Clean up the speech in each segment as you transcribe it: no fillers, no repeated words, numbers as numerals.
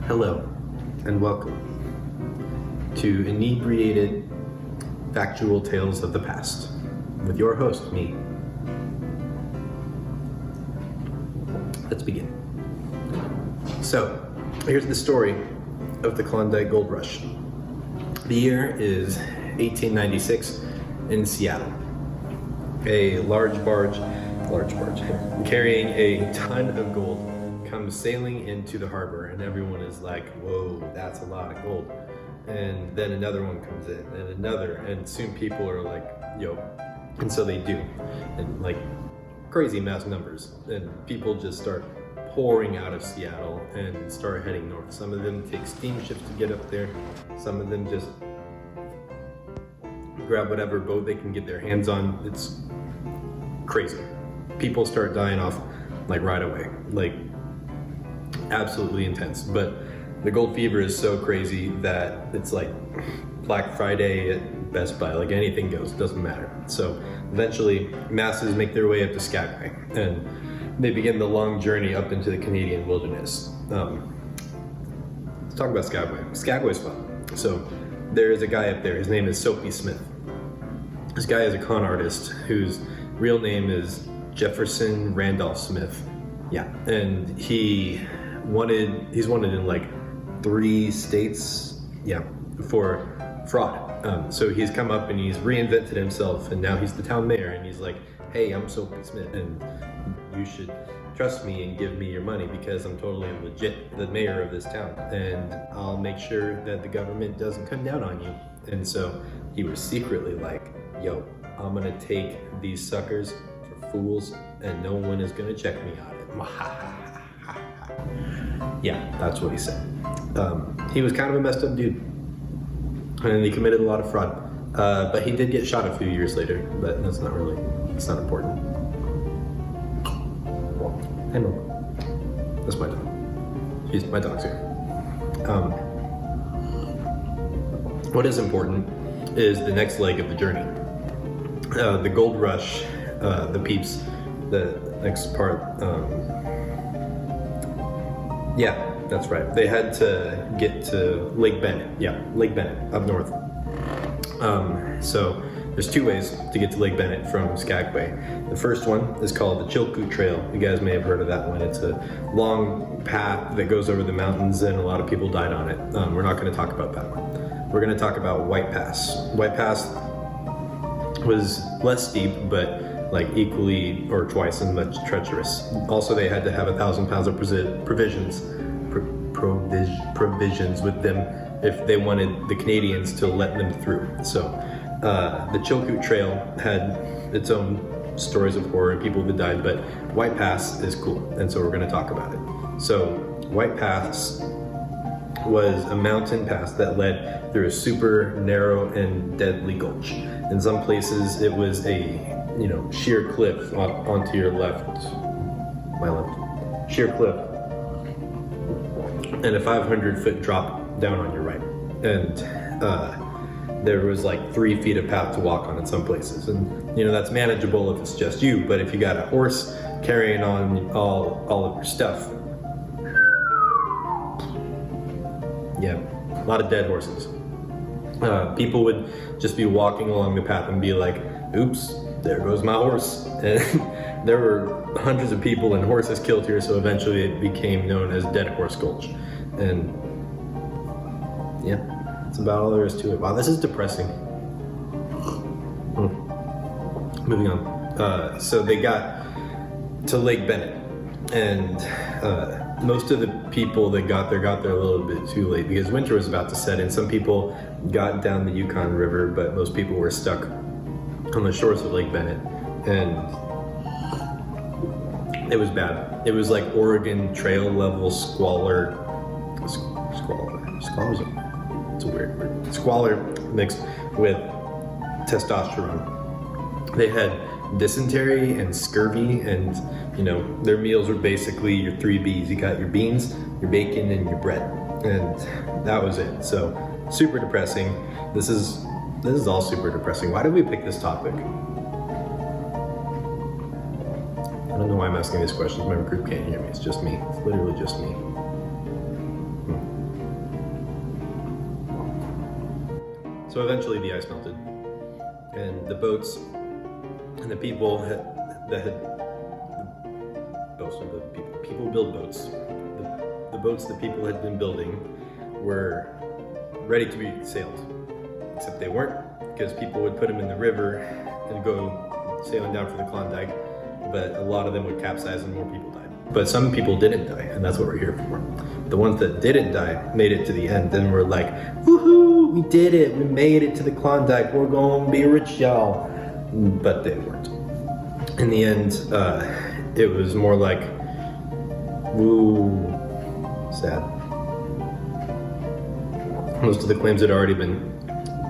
Hello, and welcome to Inebriated Factual Tales of the Past, with your host, me. Let's begin. So, here's the story of the Klondike Gold Rush. The year is 1896 in Seattle. A large barge carrying a ton of gold comes sailing into the harbor, and everyone is like, whoa, that's a lot of gold. And then another one comes in, and another, and soon people are like, yo. And so they do, and like crazy mass numbers, and people just start pouring out of Seattle and start heading north. Some of them take steamships to get up there. Some of them just grab whatever boat they can get their hands on. It's crazy. People start dying off like right away, like absolutely intense. But the gold fever is so crazy that it's like Black Friday at Best Buy, like anything goes, doesn't matter. So eventually masses make their way up to Skagway, and they begin the long journey up into the Canadian wilderness. Let's talk about Skagway. Skagway's fun. So there is a guy up there, his name is Soapy Smith. This guy is a con artist whose real name is Jefferson Randolph Smith. Yeah, and he's wanted in like 3 states, for fraud. So he's come up and he's reinvented himself, and now he's the town mayor, and he's like, hey, I'm Soapy Smith, and you should trust me and give me your money because I'm totally legit the mayor of this town, and I'll make sure that the government doesn't come down on you. And so he was secretly like, yo, I'm gonna take these suckers for fools, and no one is gonna check me on it. Yeah, that's what he said. He was kind of a messed up dude, and he committed a lot of fraud. But he did get shot a few years later, but it's not important. I know. That's my dog. My dog's here. What is important is the next leg of the journey. The Gold Rush, the peeps, the next part. Yeah, that's right. They had to get to Lake Bennett. Yeah, Lake Bennett, up north. So there's 2 ways to get to Lake Bennett from Skagway. The first one is called the Chilkoot Trail. You guys may have heard of that one. It's a long path that goes over the mountains, and a lot of people died on it. We're not going to talk about that one. We're going to talk about White Pass. White Pass was less steep, but like equally or twice as much treacherous. Also, they had to have 1,000 pounds of provisions with them if they wanted the Canadians to let them through. So the Chilkoot Trail had its own stories of horror and people that died, but White Pass is cool, and so we're going to talk about it. So White Pass was a mountain pass that led through a super narrow and deadly gulch. In some places it was a sheer cliff onto your left, my left, sheer cliff, and a 500-foot drop down on your right. And there was like 3 feet of path to walk on in some places, and that's manageable if it's just you. But if you got a horse carrying on all of your stuff, yeah, a lot of dead horses. People would just be walking along the path and be like, oops, there goes my horse. And there were hundreds of people and horses killed here, so eventually it became known as Dead Horse Gulch. And yeah, that's about all there is to it. Wow, this is depressing. Moving on. So they got to Lake Bennett, and most of the people that got there a little bit too late because winter was about to set in. Some people got down the Yukon River, but most people were stuck on the shores of Lake Bennett, and it was bad. It was like Oregon Trail level squalor. Squalor's it's a weird word. Squalor mixed with testosterone. They had dysentery and scurvy, and their meals were basically your 3 B's. You got your beans, your bacon, and your bread, and that was it. So super depressing. This is all super depressing. Why did we pick this topic? I don't know why I'm asking these questions. My group can't hear me. It's just me. It's literally just me. So eventually the ice melted, and the boats and the people people build boats. The boats that people had been building were ready to be sailed, except they weren't, because people would put them in the river and go sailing down for the Klondike, but a lot of them would capsize and more people died. But some people didn't die, and that's what we're here for. The ones that didn't die made it to the end, and were like, woohoo, we did it, we made it to the Klondike, we're gonna be rich, y'all. But they weren't. In the end, it was more like, woo, sad. Most of the claims had already been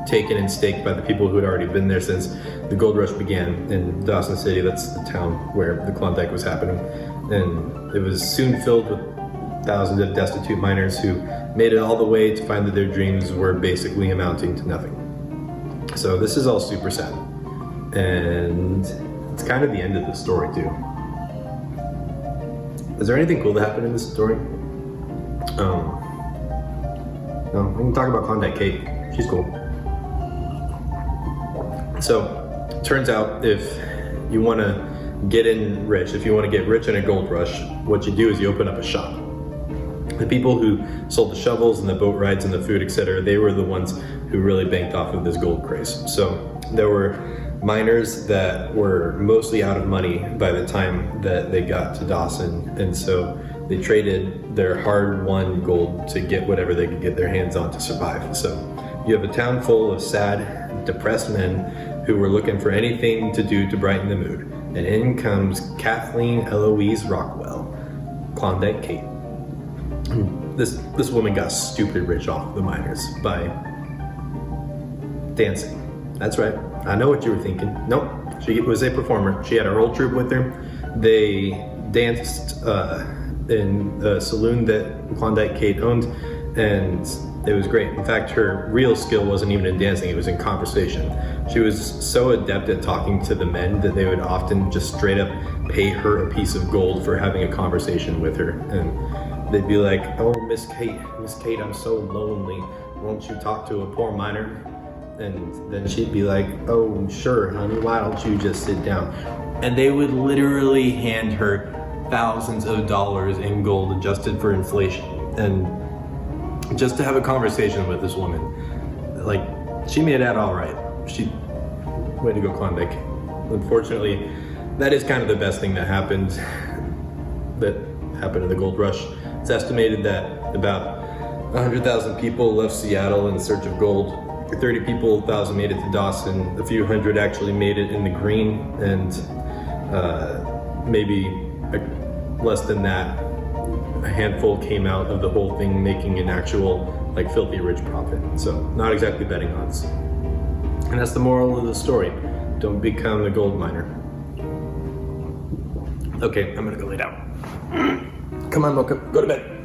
taken and staked by the people who had already been there since the gold rush began in Dawson City. That's the town where the Klondike was happening. And it was soon filled with thousands of destitute miners who made it all the way to find that their dreams were basically amounting to nothing. So this is all super sad. And it's kind of the end of the story too. Is there anything cool that happened in this story? No, we can talk about Klondike Kate. She's cool. So, turns out if you want to get in rich, if you want to get rich in a gold rush, what you do is you open up a shop. The people who sold the shovels and the boat rides and the food, etc., they were the ones who really banked off of this gold craze. So there were miners that were mostly out of money by the time that they got to Dawson, and so they traded their hard-won gold to get whatever they could get their hands on to survive. So you have a town full of sad, depressed men who were looking for anything to do to brighten the mood. And in comes Kathleen Eloise Rockwell, Klondike Kate. This woman got stupid rich off the miners by dancing. That's right. I know what you were thinking. Nope. She was a performer. She had her whole troupe with her. They danced in the saloon that Klondike Kate owned, and it was great. In fact, her real skill wasn't even in dancing, it was in conversation. She was so adept at talking to the men that they would often just straight up pay her a piece of gold for having a conversation with her. And they'd be like, oh, Miss Kate, I'm so lonely. Won't you talk to a poor miner? And then she'd be like, oh, sure, honey, why don't you just sit down? And they would literally hand her thousands of dollars in gold adjusted for inflation. And just to have a conversation with this woman, like, she made it out all right. Way to go, Klondike. Unfortunately, that is kind of the best thing that happened in the gold rush. It's estimated that about 100,000 people left Seattle in search of gold. 30,000 made it to Dawson. A few hundred actually made it in the green, and maybe less than that, a handful came out of the whole thing making an actual, like, filthy rich profit. So not exactly betting odds. And that's the moral of the story. Don't become a gold miner. Okay, I'm gonna go lay down. Come on, Mocha, go to bed.